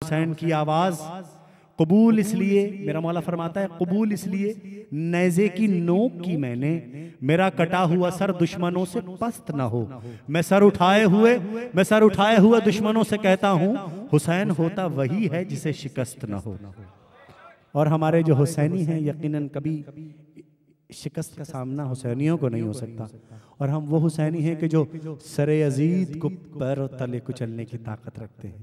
हुसैन की आवाज कबूल इसलिए, मेरा मौला फरमाता है कबूल इसलिए नेज़े की नोक की मैंने, मेरा कटा हुआ सर दुश्मनों से पस्त ना हो। मैं सर उठाए हुए दुश्मनों से कहता हूँ हुसैन होता वही है जिसे शिकस्त ना हो। और हमारे जो हुसैनी हैं यकीनन कभी शिकस्त का सामना हुसैनियों को नहीं हो सकता। और हम वो हुसैनी हैं कि जो सरे अजीज को पैरों तले कुचलने की ताकत रखते हैं।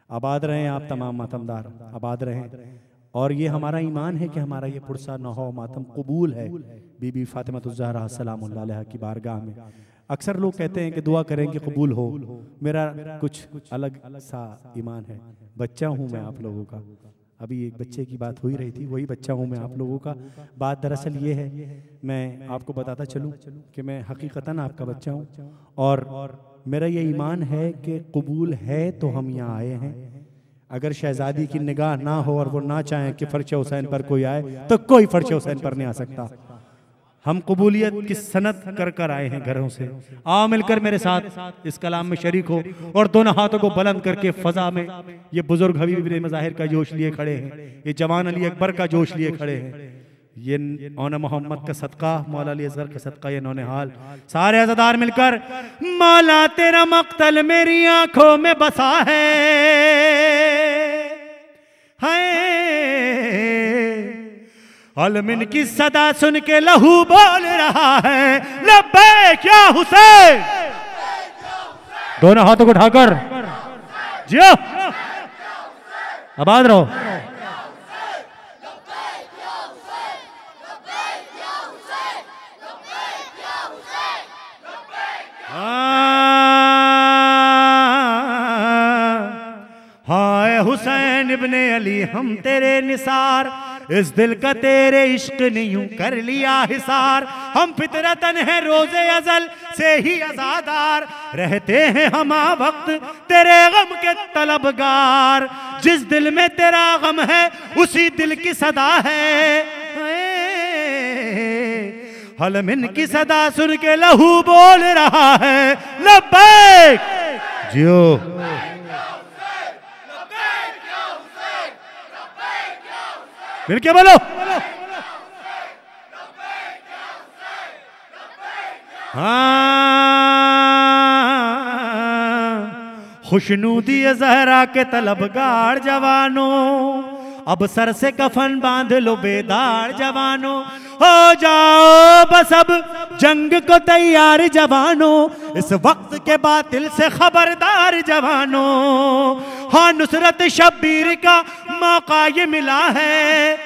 आबाद रहें आप तमाम मातमदार, आबाद रहें। और ये हमारा ईमान है कि हमारा ये पुरसा नौ मातम कबूल है बीबी फातिमा ज़हरा सलामुल्लाह अलैहा की बारगाह में। अक्सर लोग कहते हैं कि दुआ करें कि कबूल हो, मेरा कुछ अलग सा ईमान है। बच्चा हूँ मैं आप लोगों का, अभी एक बच्चे की बात हो ही रही थी, वही बच्चा हूँ मैं आप लोगों का। बात दरअसल ये है, मैं आपको बताता चलूँ कि मैं हकीकतन आपका बच्चा हूँ और मेरा ये ईमान है कि कबूल है तो हम यहाँ आए हैं। अगर शहजादी की निगाह ना हो और वो ना चाहें कि फर्श हुसैन पर कोई आए तो कोई फर्श हुसैन पर नहीं आ सकता। हम कबूलियत की सनत कर कर आए हैं घरों से। आओ मिलकर मेरे साथ इस कलाम में शरीक हो और दोनों हाथों को बुलंद करके फजा में ये बुजुर्ग हबीब इब्न मज़ाहिर का जोश लिए खड़े हैं, ये जवान अली अकबर का जोश लिए खड़े हैं। ये औने मोहम्मद का सदका, मौला अली असगर का सदका, ये नौने हाल सारे अज़ादार मिलकर मौला तेरा मक्तल मेरी आंखों में बसा है, अलमिन की सदा सुन के लहू बोल रहा है लब्बैक या हुसैन। दोनों हाथों को उठाकर जियो, आबाद रहो। हाय हुसैन इब्ने अली हम तेरे निसार, इस दिल का तेरे इश्क ने यूं कर लिया हिसार। हम फितरतन है रोजे अजल से ही आजादार, रहते हैं हम वक्त तेरे गम के तलबगार। जिस दिल में तेरा गम है उसी दिल की सदा है, हलमिन की सदा सुन के लहू बोल रहा है लब्बैक जियो। मिलके बोलो। खुशनूदी ज़हरा के तलबगार जवानों, अब सर से कफन बांध लो बेदार जवानों। हो जाओ बस अब जंग को तैयार जवानों, इस वक्त के बातिल से खबरदार जवानों। हाँ नुसरत शब्बीर का मौका ये मिला है,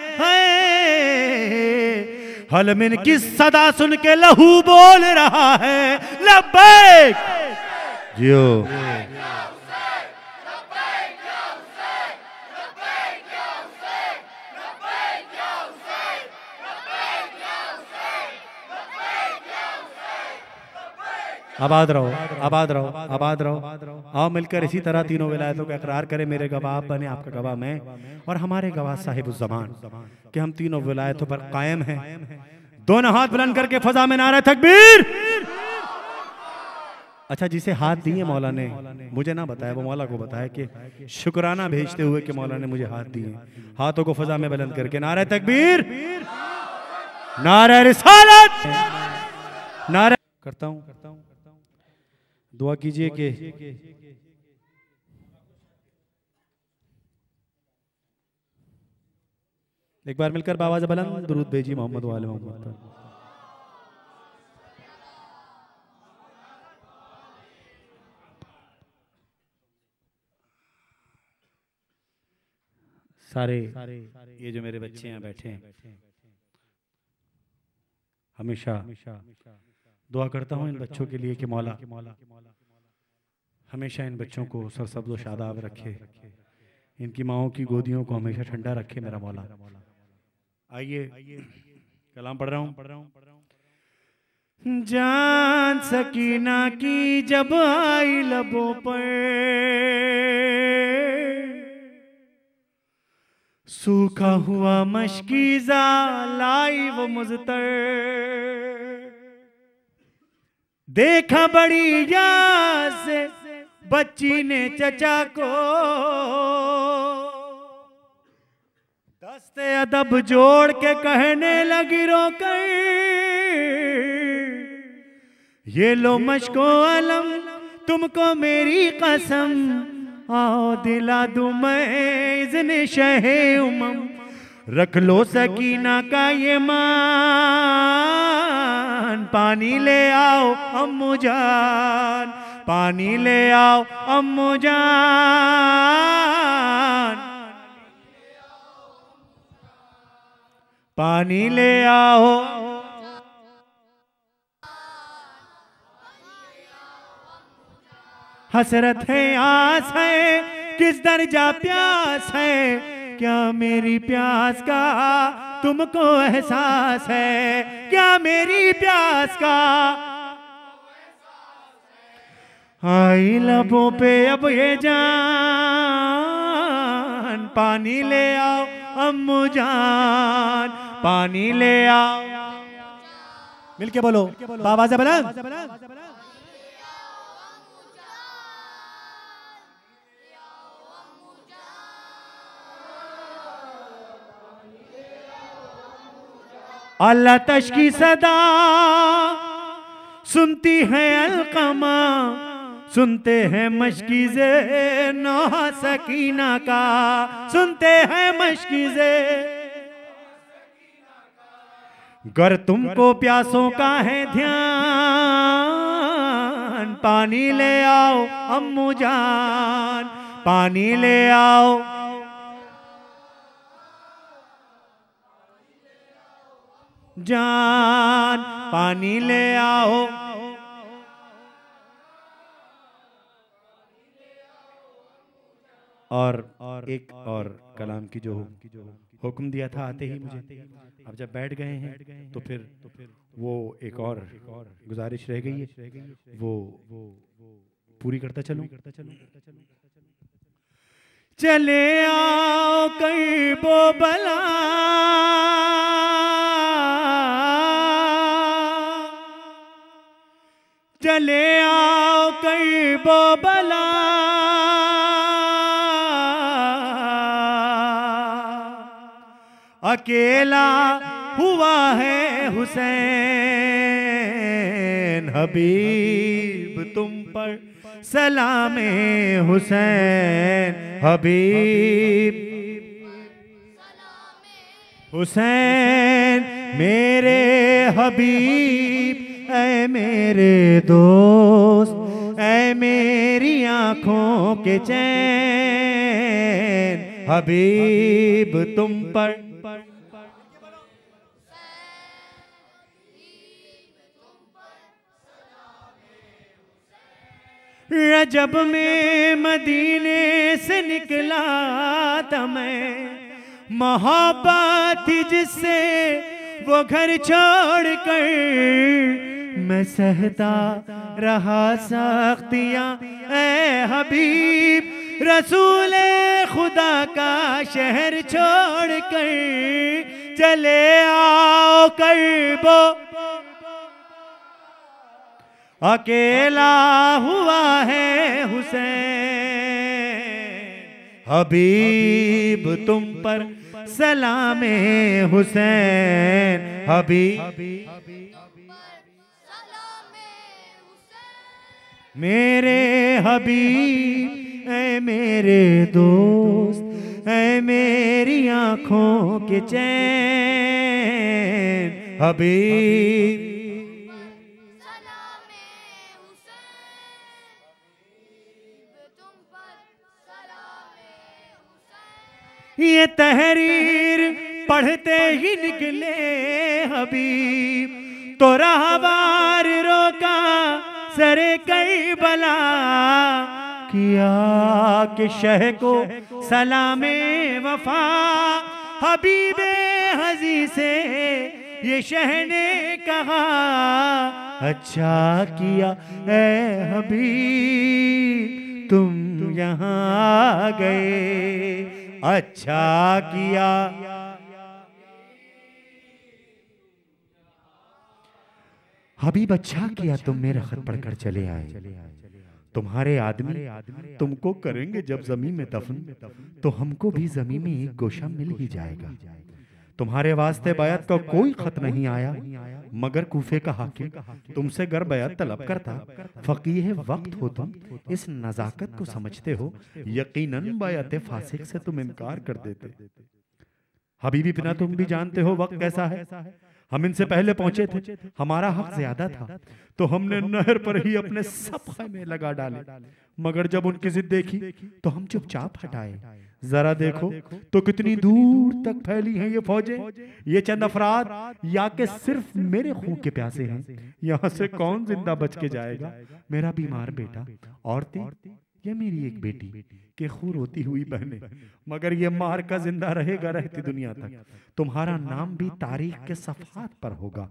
हलमिन की सदा सुन के लहू बोल रहा है लब्बैक जियो। आबाद रहो, आबाद रहो, आबाद रहो। आओ मिलकर इसी तरह तीनों विलायतों का इकरार करें। मेरे गवाह बने, आपका गवाह मैं, और हमारे गवाह साहिबुज़्ज़मान कि हम तीनों विलायतों पर कायम हैं। दोनों हाथ बुलंद करके फजा में नारा तकबीर। अच्छा, जिसे हाथ दिए मौला ने मुझे ना बताया, वो मौला को बताया कि शुक्राना भेजते हुए कि मौला ने मुझे हाथ दिए। हाथों को फजा में बुलंद करके नारा तकबीर, नारा रिसालत, नारा करता हूँ। दुआ कीजिए कि एक बार मिलकर बावाज़ बुलंद दुरूद भेजिए मोहम्मद वाले मोहम्मद पर। सारे ये जो मेरे बच्चे हैं बैठे हैं, हमेशा दुआ करता हूँ इन बच्चों के लिए कि मौला हमेशा इन बच्चों को सरसब्ज़ व शादाब रखे, इनकी माओं की गोदियों को हमेशा ठंडा रखे मेरा मौला। आइए कलाम पढ़ रहा हूँ। जान सकीना की जब आई लबों पर, सूखा हुआ मशकीज़ा लाई वो मुज़तर, देखा बड़ी याद से बच्ची ने चचा को दस्ते अदब जोड़ के कहने लगी रोकर, ये लो मश्को अलम तुमको मेरी कसम, आओ दिला दूं मैं इज़्न शहे उमम, रख लो सकीना का ये मान, पानी ले आओ अम्मू जान, पानी ले आओ अम्मू जान, पानी ले आओ। हसरत है आस है किस दर्जा प्यास है, क्या मेरी प्यास का तुमको एहसास है, क्या मेरी प्यास का। आई लबों पे अब ये जान, पानी ले आओ अम्मू जान, पानी ले आओ। मिलके बोलो बाबा से बना। अल्लाह तश की सदा सुनती है अलकमा, सुनते हैं मशकीज़े नौहा सकीना का, सुनते हैं मशकीज़े। गर तुमको प्यासों का है ध्यान, पानी ले आओ अम्मू जान, पानी ले आओ। जान पानी ले आओ। और एक और कलाम की जो हुक्म दिया था आते ही मुझे, अब जब बैठ गए हैं तो फिर वो एक और गुजारिश रह गई है, वो पूरी करता चलूं। चले आओ कई बो बला, चले आओ कई बो बला, अकेला हुआ है हुसैन, हबीब तुम पर सलामे हुसैन, हबीब हुसैन मेरे हबीब, ऐ मेरे दोस्त, ऐ मेरी आंखों के चैन, हबीब तुम पर। रजब में मदीने से निकला था मैं, मोहब्बत थी जिससे वो घर छोड़ कर, मैं सहता रहा सख्तियां ऐ हबीब, रसूले खुदा का शहर छोड़ कर, चले आओ करबो, अकेला हुआ है हुसैन, हबीब तुम पर सलामे हुसैन, हबीब मेरे हबीब, ऐ मेरे दोस्त, ऐ मेरी आंखों के चैन, हबीब ये तहरीर पढ़ते ही निकले हबीब, तो राहवार रोका सरे कई बला, किया कि शह को सलामे वफा, हबीबे हजी से ये शह ने कहा, अच्छा किया ऐ हबीब तुम यहाँ आ गए, अच्छा किया। हबीब अच्छा किया तुम मेरा खत पढ़कर चले आए, तुम्हारे आदमी तुमको करेंगे जब जमीन में दफन, तो हमको भी जमीन में एक गोशा मिल ही जाएगा। तुम्हारे वास्ते बयात का कोई खत नहीं आया, मगर कूफे का हाकिम तुमसे गर बयात तलब करता। फकीह वक्त हो तुम, इस नजाकत को समझते हो, यकीनन बयात फासिक से तुम इनकार कर देते। हबीबी बिना तुम भी जानते हो वक्त कैसा है। हम इनसे पहले पहुंचे थे, हमारा हक ज्यादा था, तो हमने नहर पर ही अपने सब खैमे लगा डाले, मगर जब उनकी जिद देखी तो हम चुपचाप हटाए। जरा देखो तो कितनी दूर तक फैली हैं ये फौजें, ये चंद अफराद या के सिर्फ मेरे खून के प्यासे हैं। यहाँ से कौन जिंदा बच के जाएगा? मेरा बीमार बेटा, औरतें, ये मेरी एक बेटी के खून रोती हुई बहनें, मगर ये मार का जिंदा रहेगा रहती दुनिया तक। तुम्हारा नाम भी तारीख के सफात पर होगा,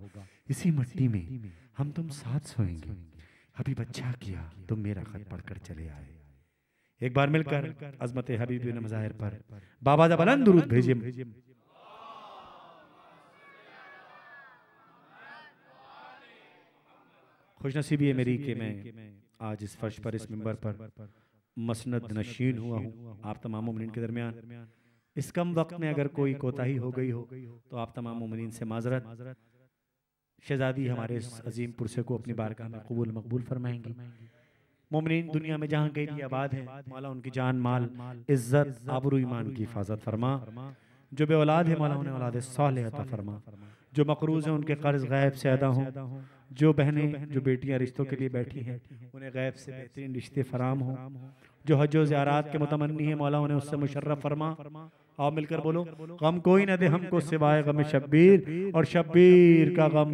इसी मिट्टी में हम तुम साथ सोएंगे। अभी बच्चा किया तुम मेरा खत पढ़कर चले आए। एक बार मिलकर अजमत हबीब बिन मज़ाहिर पर बाबा दा बुलंद दुरूद भेजिए। खुशनसीबी है मेरी कि मैं आज इस फर्श पर, इस मिंबर पर मसनद नशीन हुआ हूँ आप तमाम मोमिनीन के दरमियान। इस कम वक्त में अगर कोई कोताही हो गई हो तो आप तमाम मोमिनीन से माजरत। शहजादी हमारे इस अजीम पुरसे को अपनी बारगाह में कबूल मकबूल फरमाएंगी। मोमिनीन दुनिया में जहाँ कहीं भी आबाद है, मौला उनकी जान माल इज्जत आबरू ईमान की हिफाजत फरमा। जो बे औलाद है, मौला उन्हें औलाद सालेह अता फरमा। जो मकरूज हैं उनके कर्ज गैब से अदा हों। जो बहनें, जो बेटियां रिश्तों के लिए बैठी हैं, उन्हें गैब से बेहतरीन रिश्ते फराम हों। जो हज ज़ियारत के मुतमन्नी है, मौला उन्हें उससे मुशर्रफ फरमा। आओ मिलकर बोलो, गम कोई न दे हमको सिवाय गम शब्बीर, और शब्बीर का गम